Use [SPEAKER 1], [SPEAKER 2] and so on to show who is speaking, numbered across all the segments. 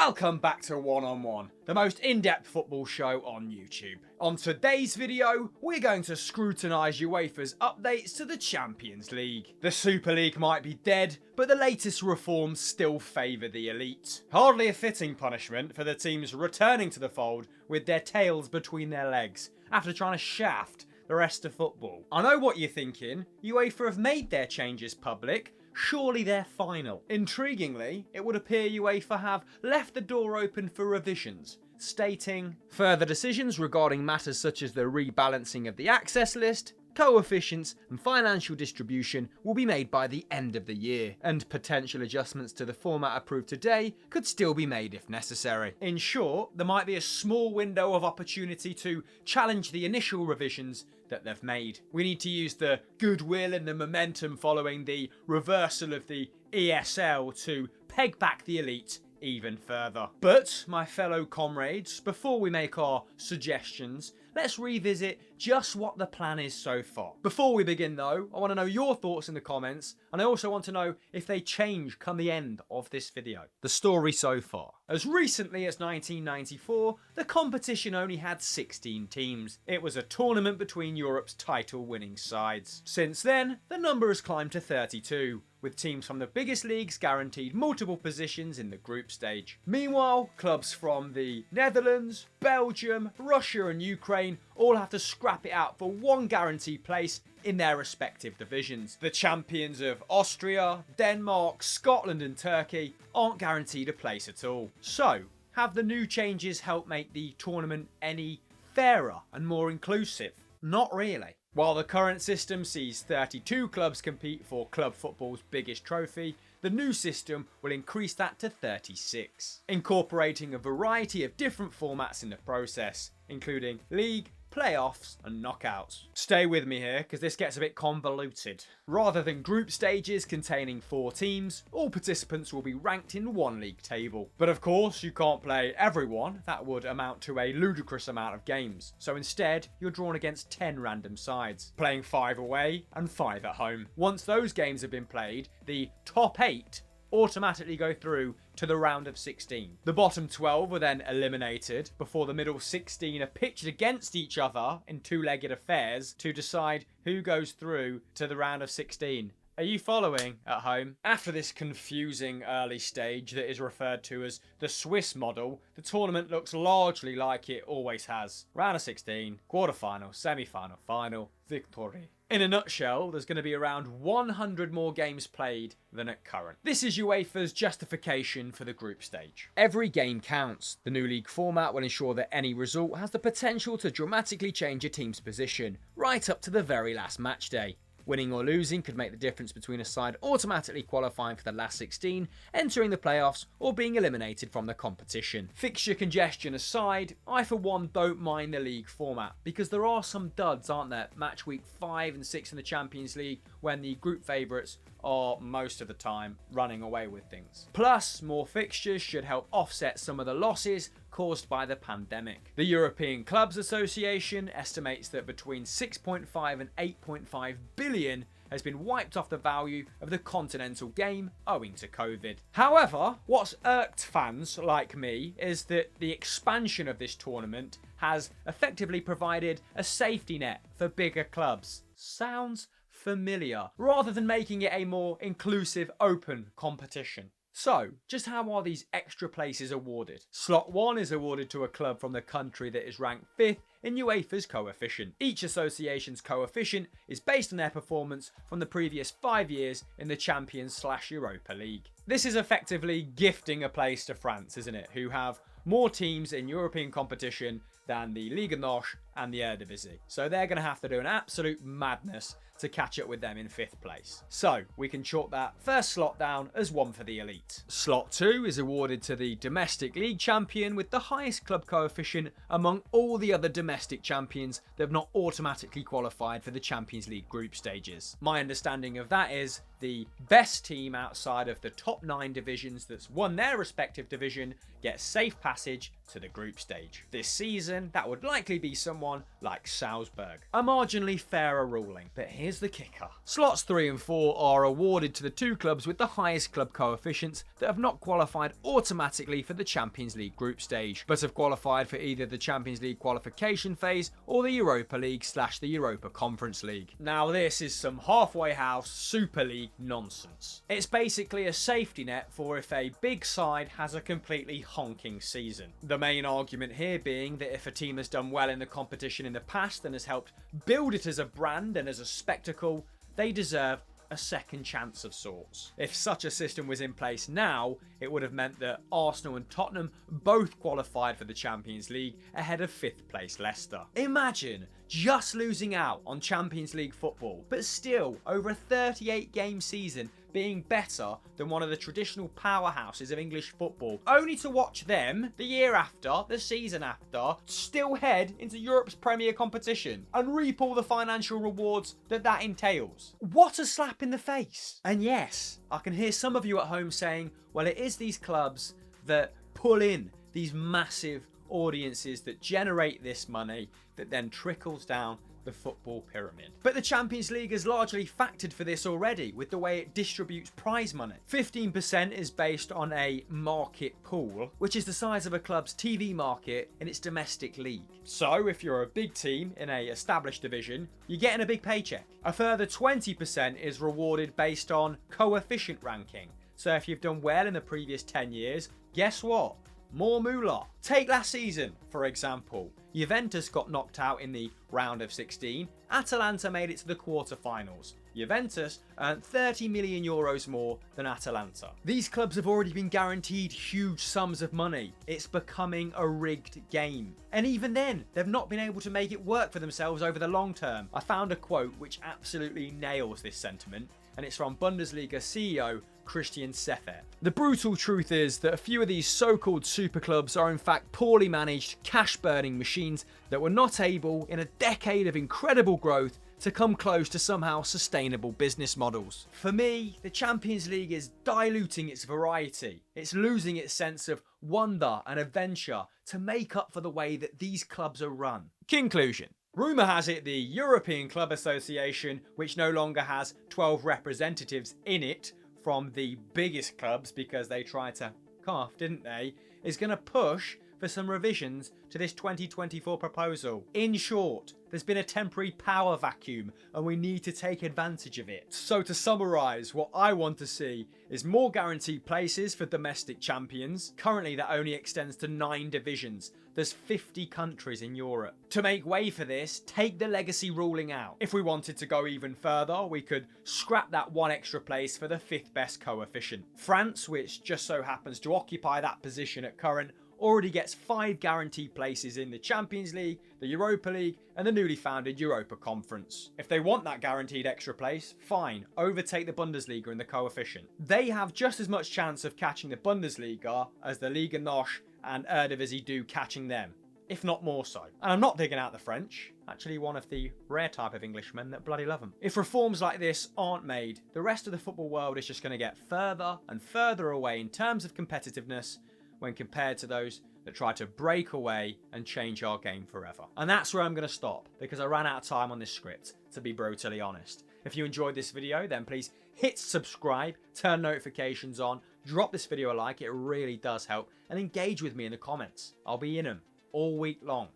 [SPEAKER 1] Welcome back to One on One, the most in-depth football show on YouTube. On today's video, we're going to scrutinise UEFA's updates to the Champions League. The Super League might be dead, but the latest reforms still favour the elite. Hardly a fitting punishment for the teams returning to the fold with their tails between their legs after trying to shaft the rest of football. I know what you're thinking, UEFA have made their changes public. Surely they're final. Intriguingly, it would appear UEFA have left the door open for revisions, stating, further decisions regarding matters such as the rebalancing of the access list, coefficients and financial distribution will be made by the end of the year, and potential adjustments to the format approved today could still be made if necessary. In short, there might be a small window of opportunity to challenge the initial revisions that they've made. We need to use the goodwill and the momentum following the reversal of the ESL to peg back the elite even further. But, my fellow comrades, before we make our suggestions, let's revisit just what the plan is so far. Before we begin though, I want to know your thoughts in the comments, and I also want to know if they change come the end of this video. The story so far. As recently as 1994, the competition only had 16 teams. It was a tournament between Europe's title-winning sides. Since then, the number has climbed to 32, with teams from the biggest leagues guaranteed multiple positions in the group stage. Meanwhile, clubs from the Netherlands, Belgium, Russia and Ukraine all have to scrap it out for one guaranteed place in their respective divisions. The champions of Austria, Denmark, Scotland and Turkey aren't guaranteed a place at all. So, have the new changes helped make the tournament any fairer and more inclusive? Not really. While the current system sees 32 clubs compete for club football's biggest trophy, the new system will increase that to 36, incorporating a variety of different formats in the process, including league, playoffs and knockouts. Stay with me here because this gets a bit convoluted. Rather than group stages containing 4 teams, all participants will be ranked in one league table. But of course you can't play everyone, that would amount to a ludicrous amount of games. So instead you're drawn against 10 random sides, playing 5 away and 5 at home. Once those games have been played, the top 8 automatically go through to the round of 16. The bottom 12 are then eliminated before the middle 16 are pitched against each other in two-legged affairs to decide who goes through to the round of 16. Are you following at home? After this confusing early stage that is referred to as the Swiss model, the tournament looks largely like it always has. Round of 16, quarter-final, semi-final, final, victory. In a nutshell, there's going to be around 100 more games played than at current. This is UEFA's justification for the group stage. Every game counts. The new league format will ensure that any result has the potential to dramatically change a team's position, right up to the very last match day. Winning or losing could make the difference between a side automatically qualifying for the last 16, entering the playoffs, or being eliminated from the competition. Fixture congestion aside, I for one don't mind the league format, because there are some duds, aren't there? Match week 5 and 6 in the Champions League, when the group favourites are most of the time running away with things. Plus, more fixtures should help offset some of the losses caused by the pandemic. The European Clubs Association estimates that between 6.5 and 8.5 billion has been wiped off the value of the continental game owing to COVID. However, what's irked fans like me is that the expansion of this tournament has effectively provided a safety net for bigger clubs. Sounds familiar, rather than making it a more inclusive, open competition. So, just how are these extra places awarded? Slot 1 is awarded to a club from the country that is ranked 5th in UEFA's coefficient. Each association's coefficient is based on their performance from the previous 5 years in the Champions/Europa League. This is effectively gifting a place to France, isn't it? Who have more teams in European competition than the Ligue 1 and the Eredivisie. So they're going to have to do an absolute madness to catch up with them in 5th place. So we can chalk that first slot down as one for the elite. Slot 2 is awarded to the domestic league champion with the highest club coefficient among all the other domestic champions that have not automatically qualified for the Champions League group stages. My understanding of that is the best team outside of the top 9 divisions that's won their respective division gets safe passage to the group stage. This season, that would likely be someone someone like Salzburg. A marginally fairer ruling, but here's the kicker. Slots 3 and 4 are awarded to the two clubs with the highest club coefficients that have not qualified automatically for the Champions League group stage, but have qualified for either the Champions League qualification phase or the Europa League / the Europa Conference League. Now this is some halfway house Super League nonsense. It's basically a safety net for if a big side has a completely honking season. The main argument here being that if a team has done well in the competition in the past and has helped build it as a brand and as a spectacle, they deserve a second chance of sorts. If such a system was in place now, it would have meant that Arsenal and Tottenham both qualified for the Champions League ahead of 5th place Leicester. Imagine just losing out on Champions League football, but still over a 38 game season being better than one of the traditional powerhouses of English football, only to watch them the year after, the season after, still head into Europe's premier competition and reap all the financial rewards that entails. What a slap in the face. And yes, I can hear some of you at home saying, well, it is these clubs that pull in these massive audiences that generate this money that then trickles down the football pyramid. But the Champions League has largely factored for this already with the way it distributes prize money. 15% is based on a market pool, which is the size of a club's TV market in its domestic league. So if you're a big team in a established division, you're getting a big paycheck. A further 20% is rewarded based on coefficient ranking. So if you've done well in the previous 10 years, guess what? More moolah. Take last season, for example. Juventus got knocked out in the round of 16. Atalanta made it to the quarterfinals. Juventus earned €30 million more than Atalanta. These clubs have already been guaranteed huge sums of money. It's becoming a rigged game. And even then, they've not been able to make it work for themselves over the long term. I found a quote which absolutely nails this sentiment, and it's from Bundesliga CEO Christian Sefer. The brutal truth is that a few of these so-called super clubs are in fact poorly managed, cash-burning machines that were not able, in a decade of incredible growth, to come close to somehow sustainable business models. For me, the Champions League is diluting its variety. It's losing its sense of wonder and adventure to make up for the way that these clubs are run. Conclusion. Rumour has it the European Club Association, which no longer has 12 representatives in it from the biggest clubs because they tried to cough, didn't they, is going to push for some revisions to this 2024 proposal. In short, there's been a temporary power vacuum and we need to take advantage of it. So to summarise, what I want to see is more guaranteed places for domestic champions. Currently that only extends to 9 divisions. There's 50 countries in Europe. To make way for this, take the legacy ruling out. If we wanted to go even further, we could scrap that 1 extra place for the 5th best coefficient. France, which just so happens to occupy that position at current, already gets 5 guaranteed places in the Champions League, the Europa League, and the newly founded Europa Conference. If they want that guaranteed extra place, fine, overtake the Bundesliga in the coefficient. They have just as much chance of catching the Bundesliga as the Liga NOS and Eredivisie do catching them, if not more so. And I'm not digging out the French, actually one of the rare type of Englishmen that bloody love them. If reforms like this aren't made, the rest of the football world is just going to get further and further away in terms of competitiveness when compared to those that try to break away and change our game forever. And that's where I'm going to stop, because I ran out of time on this script, to be brutally honest. If you enjoyed this video, then please hit subscribe, turn notifications on, drop this video a like, it really does help, and engage with me in the comments. I'll be in them all week long.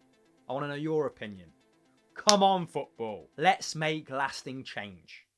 [SPEAKER 1] I want to know your opinion. Come on, football. Let's make lasting change.